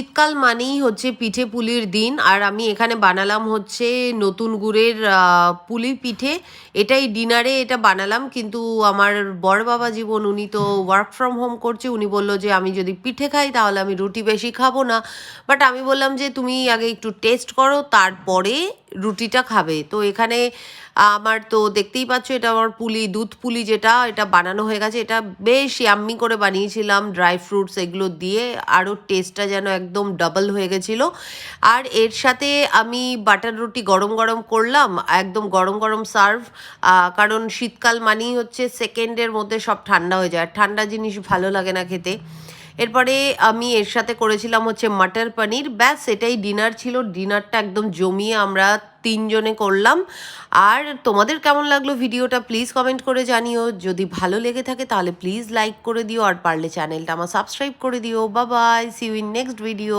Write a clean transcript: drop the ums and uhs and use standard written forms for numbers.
শীতকাল মানেই হচ্ছে পিঠে পুলির দিন। আর আমি এখানে বানালাম হচ্ছে নতুন গুড়ের পুলি পিঠে। এটাই ডিনারে এটা বানালাম। কিন্তু আমার বড় বাবা জীবন উনি তো ওয়ার্ক ফ্রম হোম করছে। উনি বলল যে, "আমি যদি পিঠে খাই তাহলে আমি রুটি বেশি খাবো না।" বাট আমি বললাম যে, "তুমি আগে একটু টেস্ট করো তারপরে রুটিটা খাবে।" তো এখানে আমার তো দেখতেই পাচ্ছ এটা আমার পুলি, দুধ পুলি যেটা এটা বানানো হয়ে গেছে। এটা বেশ ইয়াম্মি করে বানিয়েছিলাম ড্রাই ফ্রুটস এগুলো দিয়ে। আরও টেস্টটা যেন একদম ডাবল হয়ে গেছিলো। আর এর সাথে আমি বাটার রুটি গরম, গরম করলাম। একদম গরম, গরম সার্ভ। কারণ শীতকাল মানেই হচ্ছে সেকেন্ডের মধ্যে সব ঠান্ডা হয়ে যায়। আর ঠান্ডা জিনিস ভালো লাগে না খেতে। এরপরে আমি এর সাথে করেছিলাম হচ্ছে মটর পনির। ব্যাস এটাই ডিনার ছিল। ডিনারটা একদম জমিয়ে আমরা ৩ জনে করলাম। আর তোমাদের কেমন লাগলো ভিডিওটা প্লিজ কমেন্ট করে জানিও। যদি ভালো লেগে থাকে তাহলে প্লিজ লাইক করে দিও। আর পারলে চ্যানেলটা আমার সাবস্ক্রাইব করে দিও। Bye bye. See you in next video.